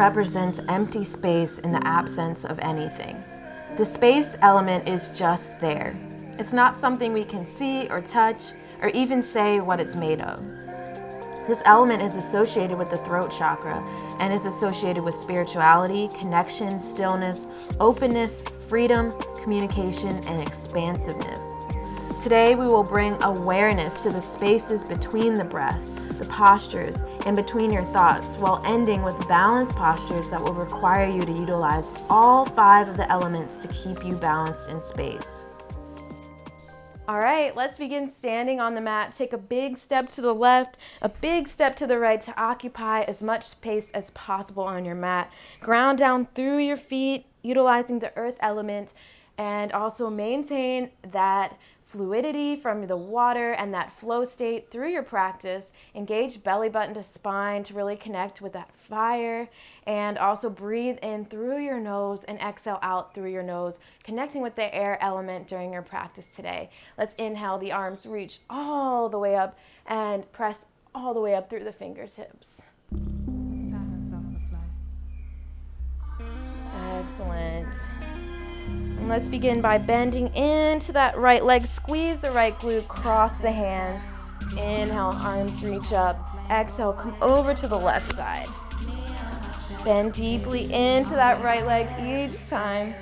represents empty space in the absence of anything. The space element is just there. It's not something we can see or touch or even say what it's made of. This element is associated with the throat chakra and is associated with spirituality, connection, stillness, openness, freedom, communication, and expansiveness. Today, we will bring awareness to the spaces between the breath, the postures, and between your thoughts, while ending with balanced postures that will require you to utilize all 5 of the elements to keep you balanced in space. All right, let's begin standing on the mat. Take a big step to the left, a big step to the right to occupy as much space as possible on your mat. Ground down through your feet, utilizing the earth element, and also maintain that fluidity from the water and that flow state through your practice. Engage belly button to spine to really connect with that fire, and also breathe in through your nose and exhale out through your nose, connecting with the air element during your practice today. Let's inhale, the arms reach all the way up and press all the way up through the fingertips. Excellent. And let's begin by bending into that right leg. Squeeze the right glute, cross the hands. Inhale, arms reach up. Exhale, come over to the left side. Bend deeply into that right leg each time.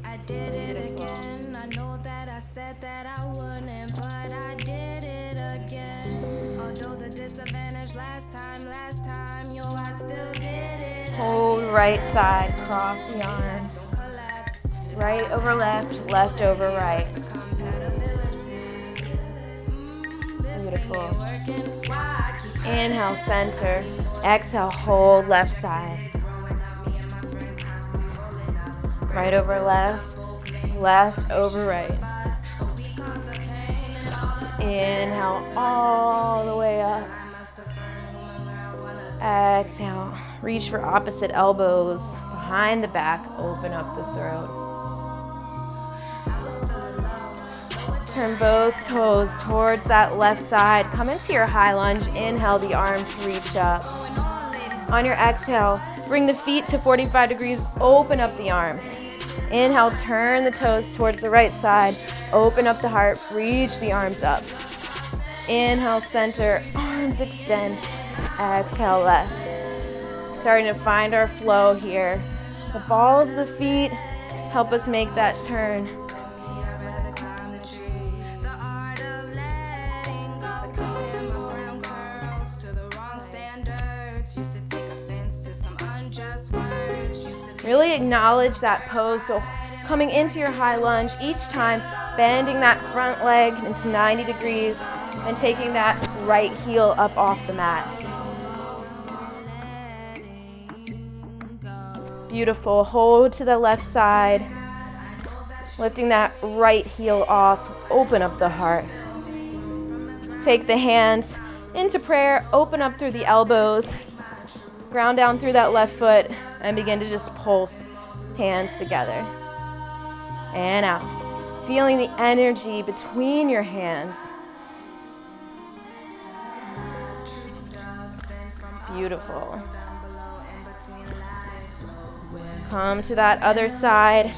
I did it again. I know that I said that I wouldn't, but I did it again. Although the disadvantage last time, yo, I still did it. Hold right side, cross the arms. Right over left, left over right. Beautiful. Inhale, center. Exhale, hold left side. Right over left, left over right. Inhale all the way up. Exhale, reach for opposite elbows behind the back, open up the throat. Turn both toes towards that left side. Come into your high lunge. Inhale, the arms reach up. On your exhale, bring the feet to 45 degrees. Open up the arms. Inhale, turn the toes towards the right side. Open up the heart. Reach the arms up. Inhale, center. Arms extend. Exhale, left. Starting to find our flow here. The balls of the feet help us make that turn. Really acknowledge that pose. So coming into your high lunge each time, bending that front leg into 90 degrees and taking that right heel up off the mat. Beautiful. Hold to the left side. Lifting that right heel off. Open up the heart. Take the hands into prayer. Open up through the elbows. Ground down through that left foot and begin to just pulse hands together. And out. Feeling the energy between your hands. Beautiful. Come to that other side.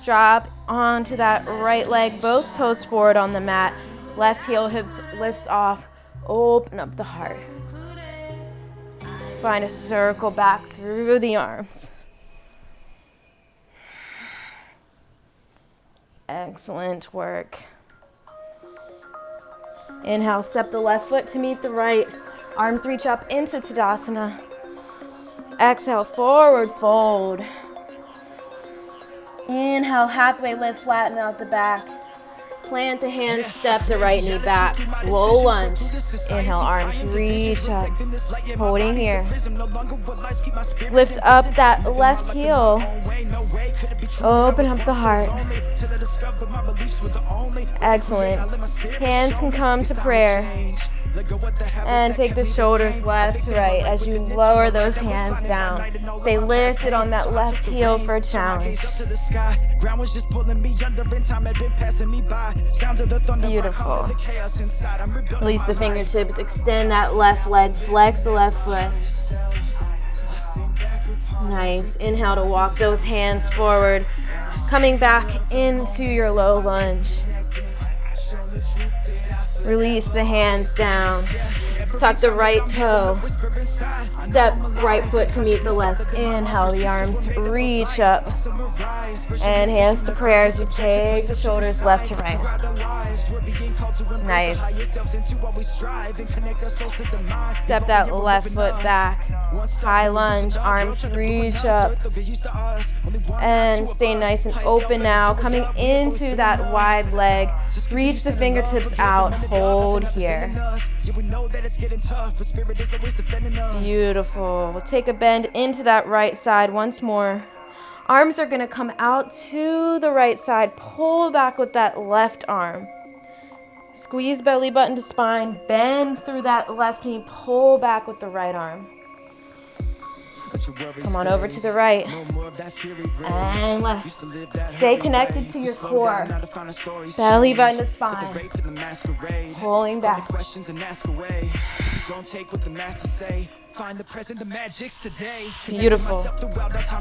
Drop onto that right leg, both toes forward on the mat. Left heel hips lifts off. Open up the heart. Find a circle back through the arms. Excellent work. Inhale, step the left foot to meet the right. Arms reach up into Tadasana. Exhale, forward fold. Inhale, halfway lift, flatten out the back. Plant the hands, step the right knee back. Low lunge. Inhale, arms reach up. Holding here. Lift up that left heel. Open up the heart. Excellent. Hands can come to prayer. And take the shoulders left to right as you lower those hands down. Stay lifted on that left heel for a challenge. Beautiful. Release the fingertips, extend that left leg, flex the left foot. Nice. Inhale to walk those hands forward, coming back into your low lunge. Release the hands down. Tuck the right toe. Step right foot to meet the left. Inhale, the arms reach up. And hands to prayer as you take the shoulders left to right. Nice. Step that left foot back. High lunge, arms reach up. And stay nice and open now. Coming into that wide leg. Reach the fingertips out. Hold here. Beautiful. We'll take a bend into that right side once more. Arms are going to come out to the right side. Pull back with that left arm. Squeeze belly button to spine. Bend through that left knee. Pull back with the right arm. Come on over to the right and left. Stay connected to your core. Belly button to spine. Pulling back. Beautiful.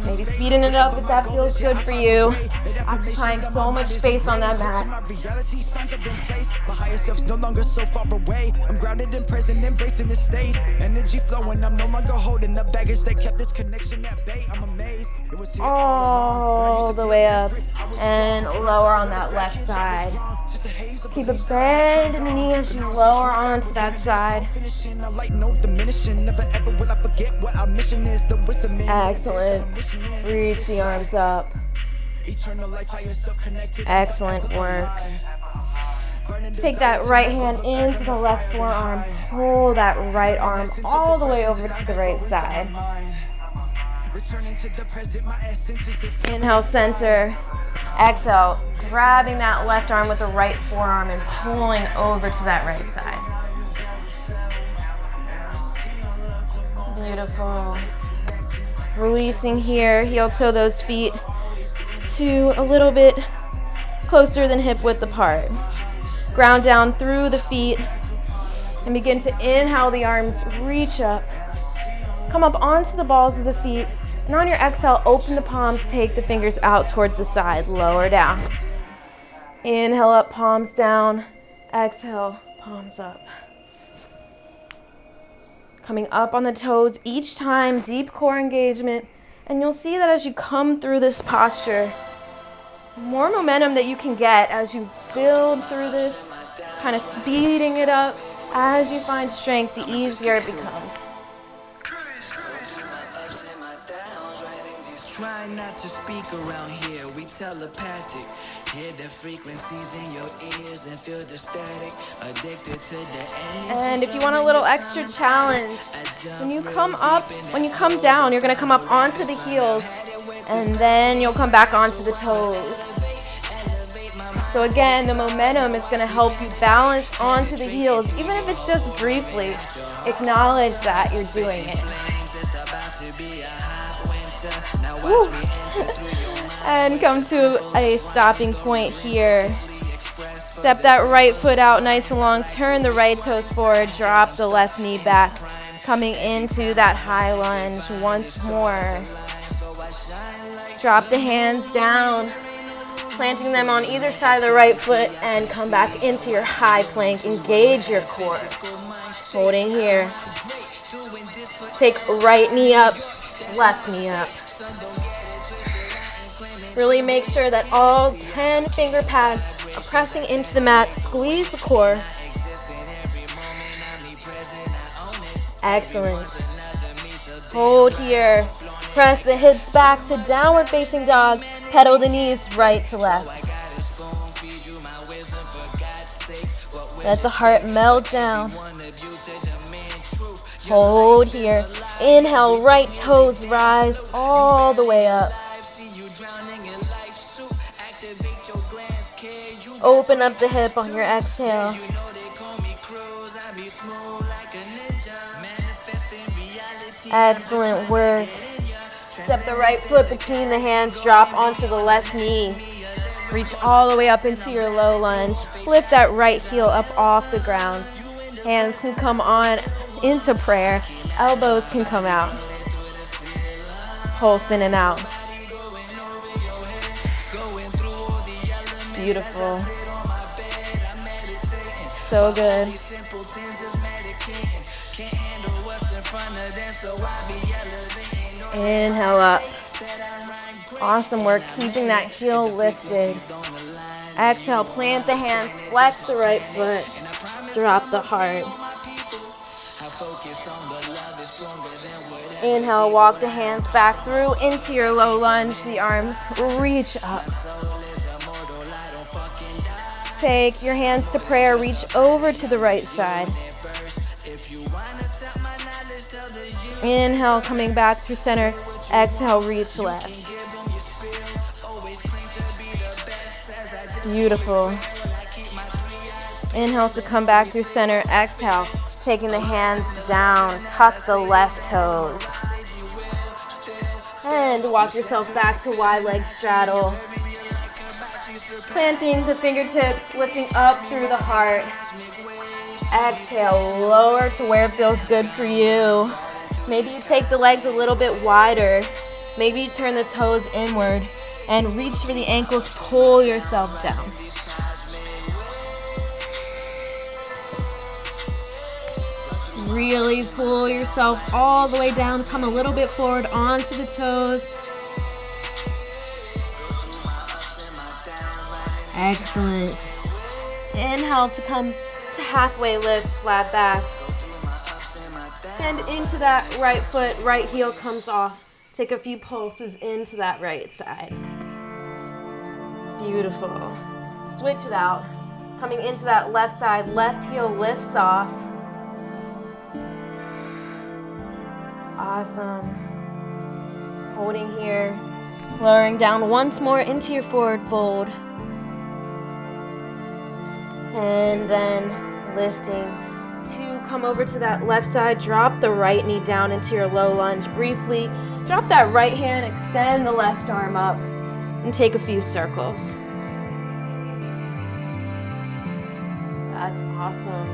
Maybe speeding it up if that feels good for you. Occupying so much space on that mat. I'm grounded and present, embracing this state. Energy flowing, I'm no longer holding the baggage that kept this connection at bay. I'm amazed. All the way up and lower on that left side. Keep a bend in the knee as you lower onto that side. Excellent. Reach the arms up. Excellent work. Take that right hand into the left forearm. Pull that right arm all the way over to the right side. Inhale, center. Exhale, grabbing that left arm with the right forearm and pulling over to that right side. Beautiful. Releasing here, heel toe those feet to a little bit closer than hip width apart. Ground down through the feet and begin to inhale, the arms reach up. Come up onto the balls of the feet. And on your exhale, open the palms, take the fingers out towards the side, lower down. Inhale up, palms down. Exhale, palms up. Coming up on the toes each time, deep core engagement. And you'll see that as you come through this posture, more momentum that you can get as you build through this, kind of speeding it up. As you find strength, the easier it becomes. Try not to speak around here, we telepathic. Hear the frequencies in your ears and feel the static. Addicted to the energy. And if you want a little extra challenge, when you come up, when you come down, you're gonna come up onto the heels and then you'll come back onto the toes. So again, the momentum is gonna help you balance onto the heels, even if it's just briefly. Acknowledge that you're doing it. Woo. And come to a stopping point here. Step that right foot out nice and long. Turn the right toes forward. Drop the left knee back. Coming into that high lunge once more. Drop the hands down. Planting them on either side of the right foot and come back into your high plank. Engage your core. Holding here. Take right knee up, left knee up. Really make sure that all 10 finger pads are pressing into the mat. Squeeze the core. Excellent. Hold here. Press the hips back to downward facing dog. Pedal the knees right to left. Let the heart melt down. Hold here. Inhale, right toes rise all the way up. Open up the hip on your exhale. Excellent work. Step the right foot between the hands, drop onto the left knee. Reach all the way up into your low lunge. Lift that right heel up off the ground. Hands can come on into prayer. Elbows can come out. Pulse in and out. Beautiful. So good. Inhale up. Awesome work keeping that heel lifted. Exhale, plant the hands, flex the right foot, drop the heart. Inhale, walk the hands back through into your low lunge. The arms reach up. Take your hands to prayer, reach over to the right side. Inhale, coming back through center. Exhale, reach left. Beautiful. Inhale to come back through center. Exhale, taking the hands down. Tuck the left toes. And walk yourself back to wide leg straddle. Planting the fingertips, lifting up through the heart. Exhale, lower to where it feels good for you. Maybe you take the legs a little bit wider. Maybe you turn the toes inward and reach for the ankles, pull yourself down. Really pull yourself all the way down, come a little bit forward onto the toes. Excellent. Inhale to come to halfway lift, flat back. And into that right foot, right heel comes off. Take a few pulses into that right side. Beautiful. Switch it out. Coming into that left side, left heel lifts off. Awesome. Holding here. Lowering down once more into your forward fold. And then lifting to come over to that left side. Drop the right knee down into your low lunge. Briefly, drop that right hand, extend the left arm up, and take a few circles. That's awesome.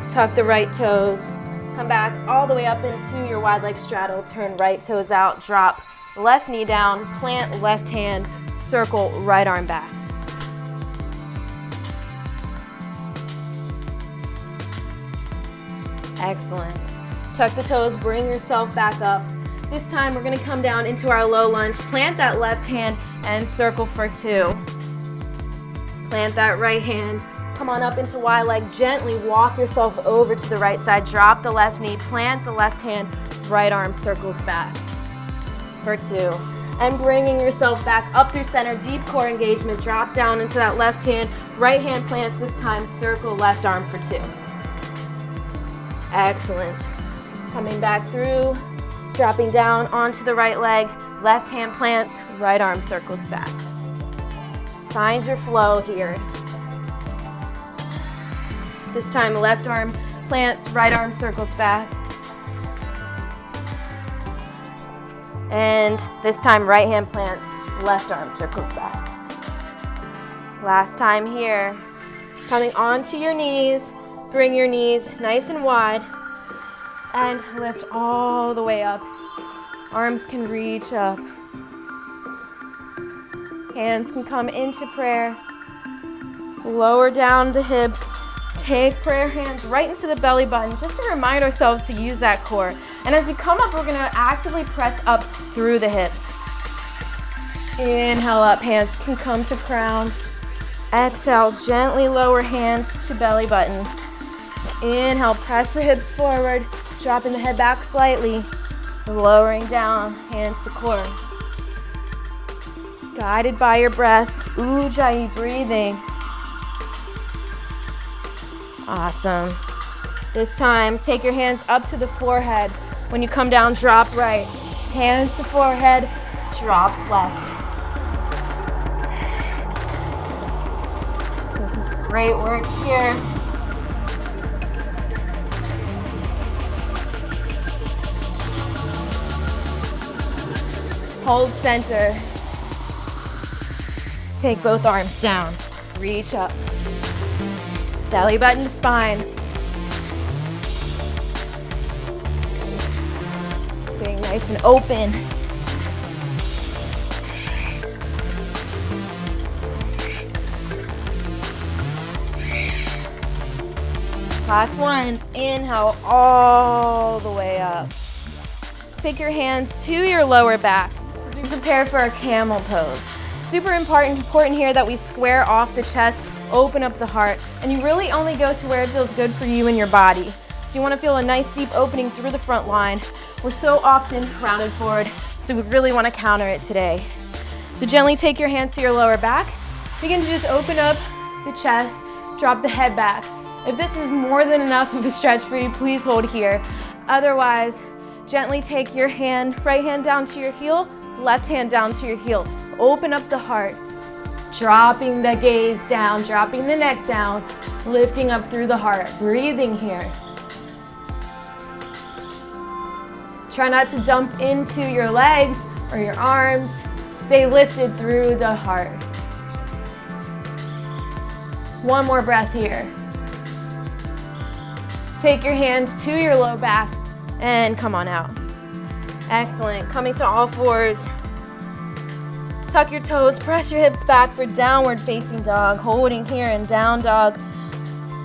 Tuck the right toes. Come back all the way up into your wide leg straddle. Turn right toes out. Drop left knee down. Plant left hand. Circle right arm back. Excellent. Tuck the toes. Bring yourself back up. This time we're going to come down into our low lunge. Plant that left hand and circle for two. Plant that right hand. Come on up into wide leg. Gently walk yourself over to the right side. Drop the left knee. Plant the left hand. Right arm circles back for two. And bringing yourself back up through center. Deep core engagement. Drop down into that left hand. Right hand plants this time. Circle left arm for two. Excellent. Coming back through. Dropping down onto the right leg. Left hand plants. Right arm circles back. Find your flow here. This time, left arm plants, right arm circles back. And this time, right hand plants, left arm circles back. Last time here. Coming onto your knees, bring your knees nice and wide, and lift all the way up. Arms can reach up. Hands can come into prayer. Lower down the hips. Take prayer hands right into the belly button, just to remind ourselves to use that core. And as you come up, we're going to actively press up through the hips. Inhale up, hands can come to crown. Exhale, gently lower hands to belly button. Inhale, press the hips forward, dropping the head back slightly, lowering down, hands to core. Guided by your breath, Ujjayi breathing. Awesome. This time, take your hands up to the forehead. When you come down, drop right. Hands to forehead, drop left. This is great work here. Hold center. Take both arms down. Reach up. Belly button to spine. Getting nice and open. Last one. Inhale all the way up. Take your hands to your lower back as we prepare for our camel pose. Super important here that we square off the chest, open up the heart, and you really only go to where it feels good for you and your body. So you want to feel a nice deep opening through the front line. We're so often rounded forward, so we really want to counter it today. So gently take your hands to your lower back. Begin to just open up the chest, drop the head back. If this is more than enough of a stretch for you, please hold here. Otherwise, gently take your hand, right hand down to your heel, left hand down to your heel. Open up the heart, dropping the gaze down, dropping the neck down, lifting up through the heart, breathing here. Try not to dump into your legs or your arms. Stay lifted through the heart. One more breath here. Take your hands to your low back and come on out. Excellent. Coming to all fours. Tuck your toes, press your hips back for downward facing dog. Holding here in down dog.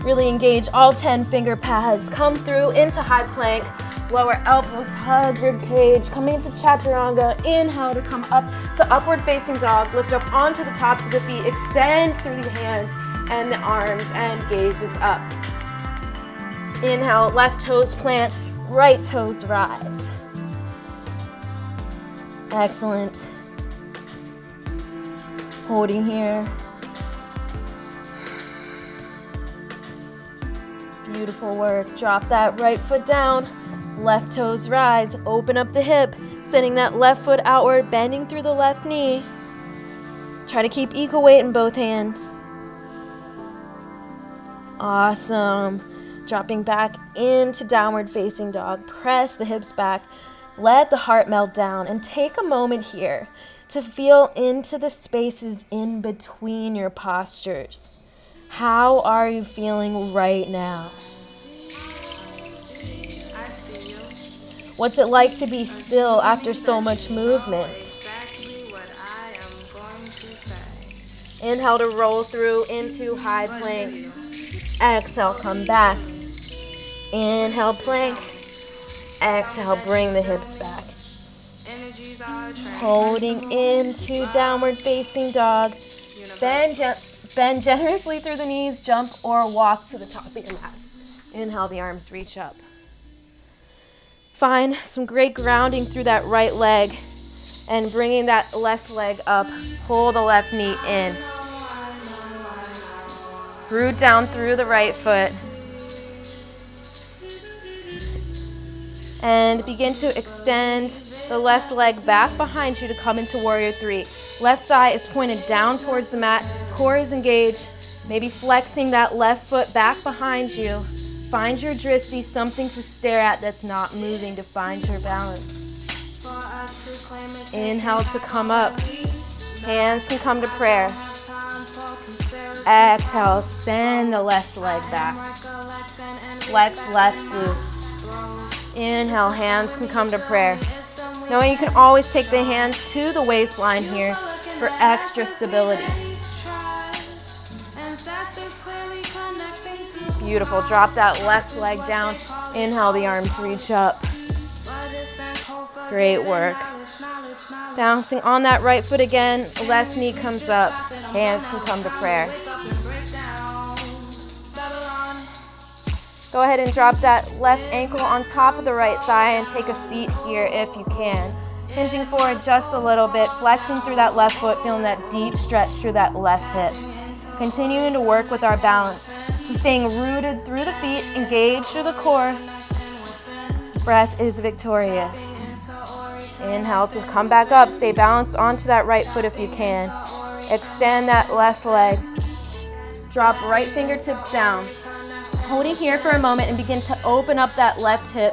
Really engage all 10 finger pads. Come through into high plank. Lower elbows, hug rib cage. Coming into chaturanga. Inhale to come up to upward facing dog. Lift up onto the tops of the feet. Extend through the hands and the arms and gazes up. Inhale, left toes plant, right toes rise. Excellent. Holding here. Beautiful work. Drop that right foot down. Left toes rise. Open up the hip. Sending that left foot outward, bending through the left knee. Try to keep equal weight in both hands. Awesome. Dropping back into downward facing dog. Press the hips back. Let the heart melt down. And take a moment here to feel into the spaces in between your postures. How are you feeling right now? What's it like to be still after so much movement? Inhale to roll through into high plank. Exhale, come back. Inhale, plank. Exhale, bring the hips back. Holding into downward facing dog. Bend generously through the knees, jump or walk to the top of your mat. Inhale, the arms reach up. Find some great grounding through that right leg and bringing that left leg up. Pull the left knee in. Root down through the right foot. And begin to extend the left leg back behind you to come into warrior three. Left thigh is pointed down towards the mat. Core is engaged. Maybe flexing that left foot back behind you. Find your drishti, something to stare at that's not moving to find your balance. Inhale to come up. Hands can come to prayer. Exhale, send the left leg back. Flex left glute. Inhale, hands can come to prayer. Knowing you can always take the hands to the waistline here for extra stability. Beautiful. Drop that left leg down. Inhale, the arms reach up. Great work. Bouncing on that right foot again. Left knee comes up. Hands can come to prayer. Go ahead and drop that left ankle on top of the right thigh and take a seat here if you can. Hinging forward just a little bit, flexing through that left foot, feeling that deep stretch through that left hip. Continuing to work with our balance. So staying rooted through the feet, engaged through the core. Breath is victorious. Inhale to come back up. Stay balanced onto that right foot if you can. Extend that left leg. Drop right fingertips down. Holding here for a moment and begin to open up that left hip.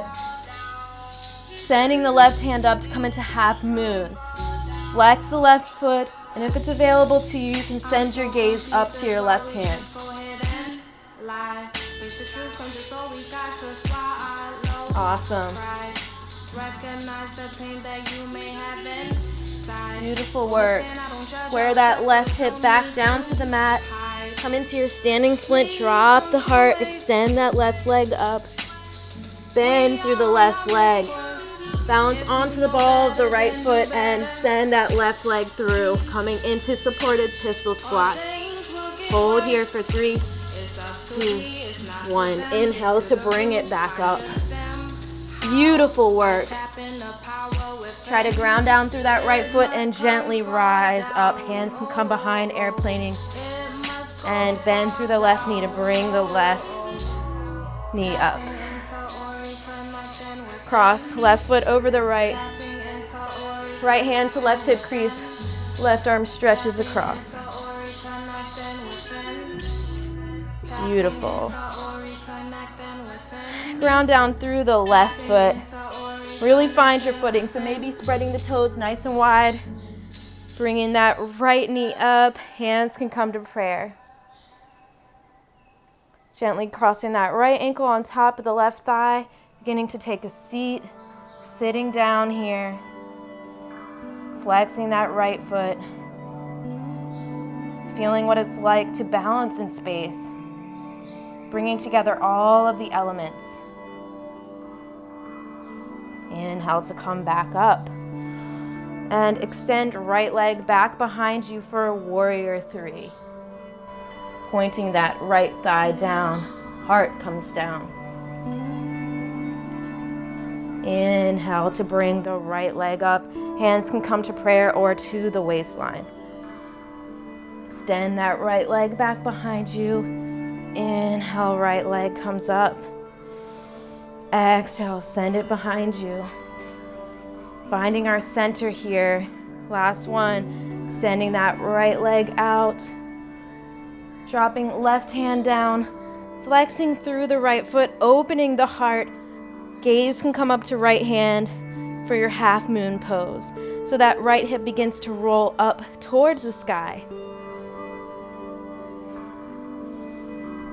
Sending the left hand up to come into half moon. Flex the left foot, and if it's available to you, you can send your gaze up to your left hand. Awesome. Beautiful work. Square that left hip back down to the mat. Come into your standing splint, drop the heart, extend that left leg up. Bend through the left leg. Balance onto the ball of the right foot and send that left leg through, coming into supported pistol squat. Hold here for 3, 2, 1. Inhale to bring it back up. Beautiful work. Try to ground down through that right foot and gently rise up. Hands can come behind, airplaning. And bend through the left knee to bring the left knee up. Cross left foot over the right. Right hand to left hip crease. Left arm stretches across. Beautiful. Ground down through the left foot. Really find your footing. So maybe spreading the toes nice and wide. Bringing that right knee up. Hands can come to prayer. Gently crossing that right ankle on top of the left thigh. Beginning to take a seat. Sitting down here. Flexing that right foot. Feeling what it's like to balance in space. Bringing together all of the elements. Inhale to come back up. And extend right leg back behind you for a warrior 3. Pointing that right thigh down. Heart comes down. Inhale to bring the right leg up. Hands can come to prayer or to the waistline. Extend that right leg back behind you. Inhale, right leg comes up. Exhale, send it behind you. Finding our center here. Last one. Extending that right leg out. Dropping left hand down. Flexing through the right foot, opening the heart. Gaze can come up to right hand for your half moon pose. So that right hip begins to roll up towards the sky.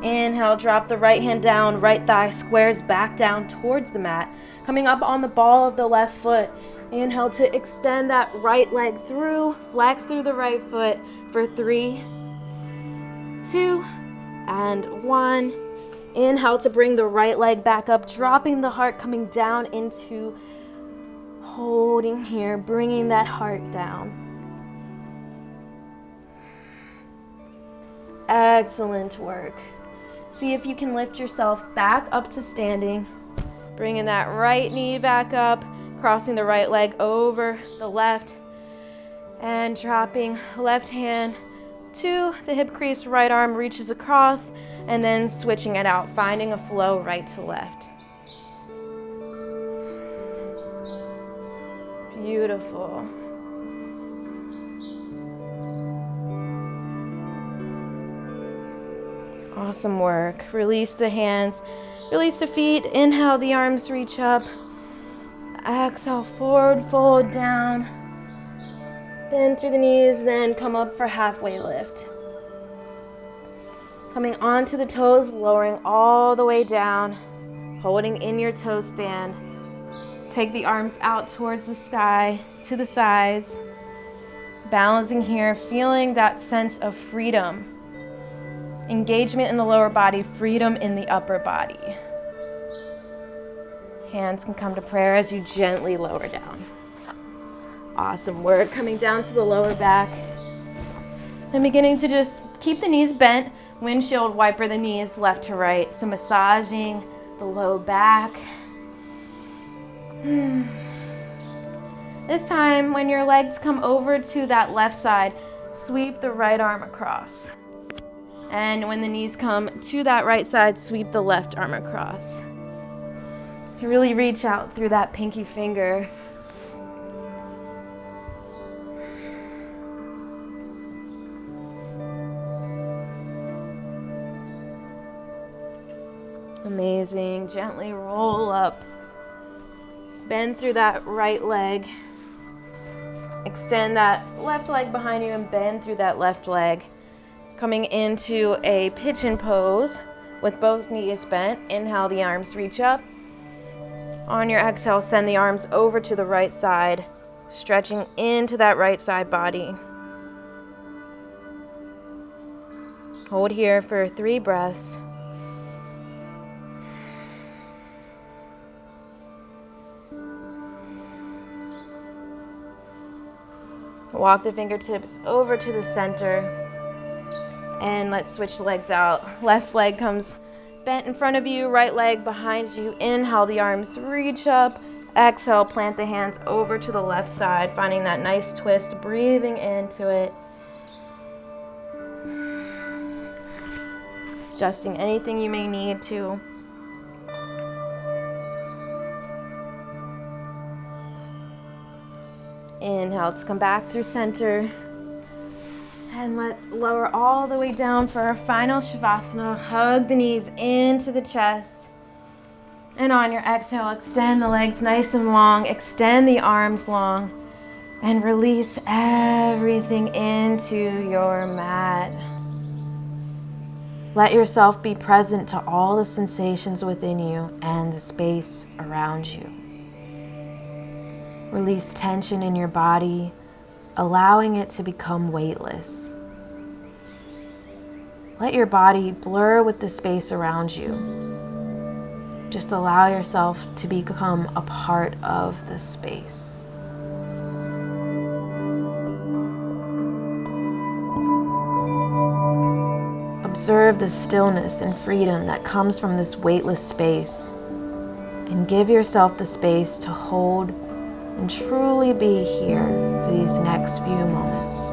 Inhale, drop the right hand down, right thigh squares back down towards the mat. Coming up on the ball of the left foot. Inhale to extend that right leg through, flex through the right foot for 3, 2, and 1. Inhale to bring the right leg back up, dropping the heart, coming down into holding here, bringing that heart down. Excellent work. See if you can lift yourself back up to standing, bringing that right knee back up, crossing the right leg over the left, and dropping left hand to the hip crease, right arm reaches across, and then switching it out, finding a flow right to left. Beautiful. Awesome work. Release the hands, release the feet. Inhale, the arms reach up. Exhale, forward fold down. Bend through the knees, then come up for halfway lift. Coming onto the toes, lowering all the way down, holding in your toe stand. Take the arms out towards the sky, to the sides. Balancing here, feeling that sense of freedom. Engagement in the lower body, freedom in the upper body. Hands can come to prayer as you gently lower down. Awesome work. Coming down to the lower back. And beginning to just keep the knees bent. Windshield wiper the knees left to right. So massaging the low back. This time, when your legs come over to that left side, sweep the right arm across. And when the knees come to that right side, sweep the left arm across. You really reach out through that pinky finger. Amazing. Gently roll up. Bend through that right leg. Extend that left leg behind you and bend through that left leg. Coming into a pigeon pose with both knees bent. Inhale, the arms reach up. On your exhale, send the arms over to the right side, stretching into that right side body. Hold here for 3 breaths. Walk the fingertips over to the center. And let's switch legs out. Left leg comes bent in front of you, right leg behind you. Inhale, the arms reach up. Exhale, plant the hands over to the left side, finding that nice twist, breathing into it. Adjusting anything you may need to. Inhale to come back through center. And let's lower all the way down for our final Shavasana. Hug the knees into the chest. And on your exhale, extend the legs nice and long. Extend the arms long. And release everything into your mat. Let yourself be present to all the sensations within you and the space around you. Release tension in your body, allowing it to become weightless. Let your body blur with the space around you. Just allow yourself to become a part of the space. Observe the stillness and freedom that comes from this weightless space, and give yourself the space to hold and truly be here for these next few moments.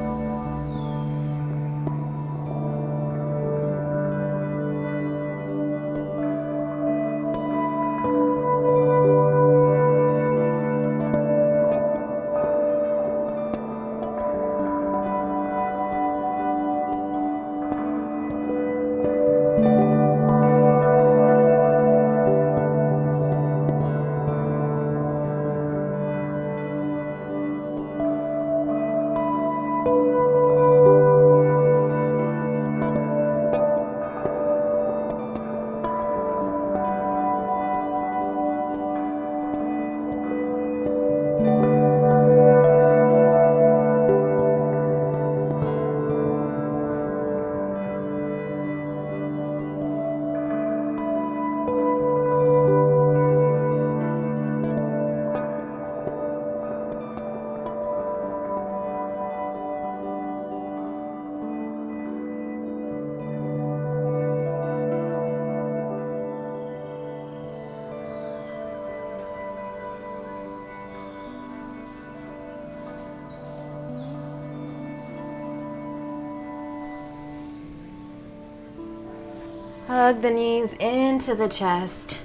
Hug the knees into the chest.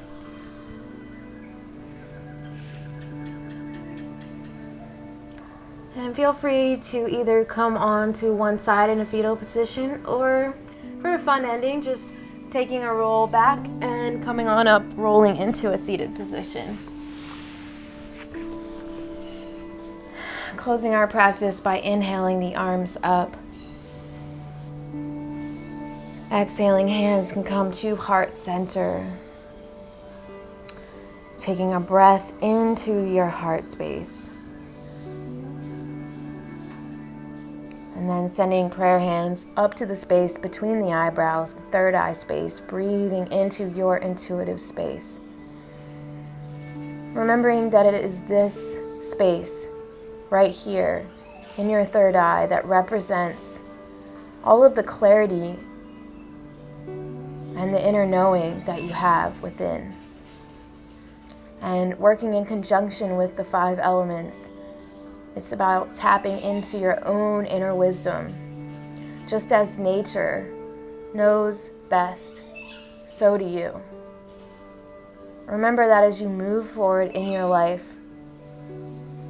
And feel free to either come on to one side in a fetal position, or for a fun ending, just taking a roll back and coming on up, rolling into a seated position. Closing our practice by inhaling the arms up. Exhaling, hands can come to heart center. Taking a breath into your heart space. And then sending prayer hands up to the space between the eyebrows, the third eye space, breathing into your intuitive space. Remembering that it is this space right here in your third eye that represents all of the clarity and the inner knowing that you have within. And working in conjunction with the 5 elements, it's about tapping into your own inner wisdom. Just as nature knows best, so do you. Remember that as you move forward in your life,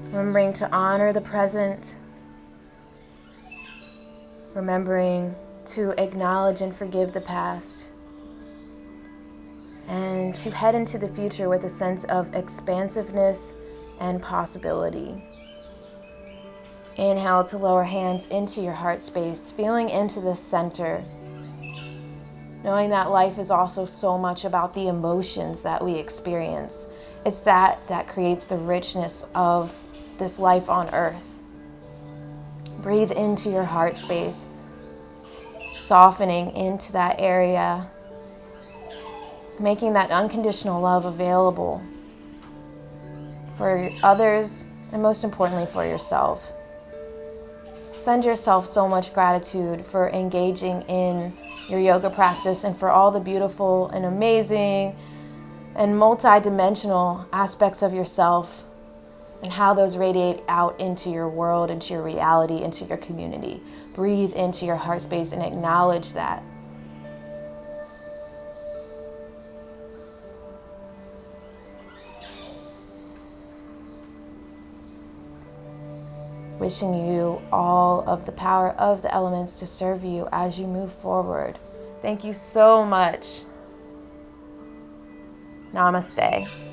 remembering to honor the present, remembering to acknowledge and forgive the past, and to head into the future with a sense of expansiveness and possibility. Inhale to lower hands into your heart space, feeling into the center. Knowing that life is also so much about the emotions that we experience. It's that creates the richness of this life on earth. Breathe into your heart space, softening into that area, making that unconditional love available for others and most importantly for yourself. Send yourself so much gratitude for engaging in your yoga practice and for all the beautiful and amazing and multi-dimensional aspects of yourself and how those radiate out into your world, into your reality, into your community. Breathe into your heart space and acknowledge that. Wishing you all of the power of the elements to serve you as you move forward. Thank you so much. Namaste.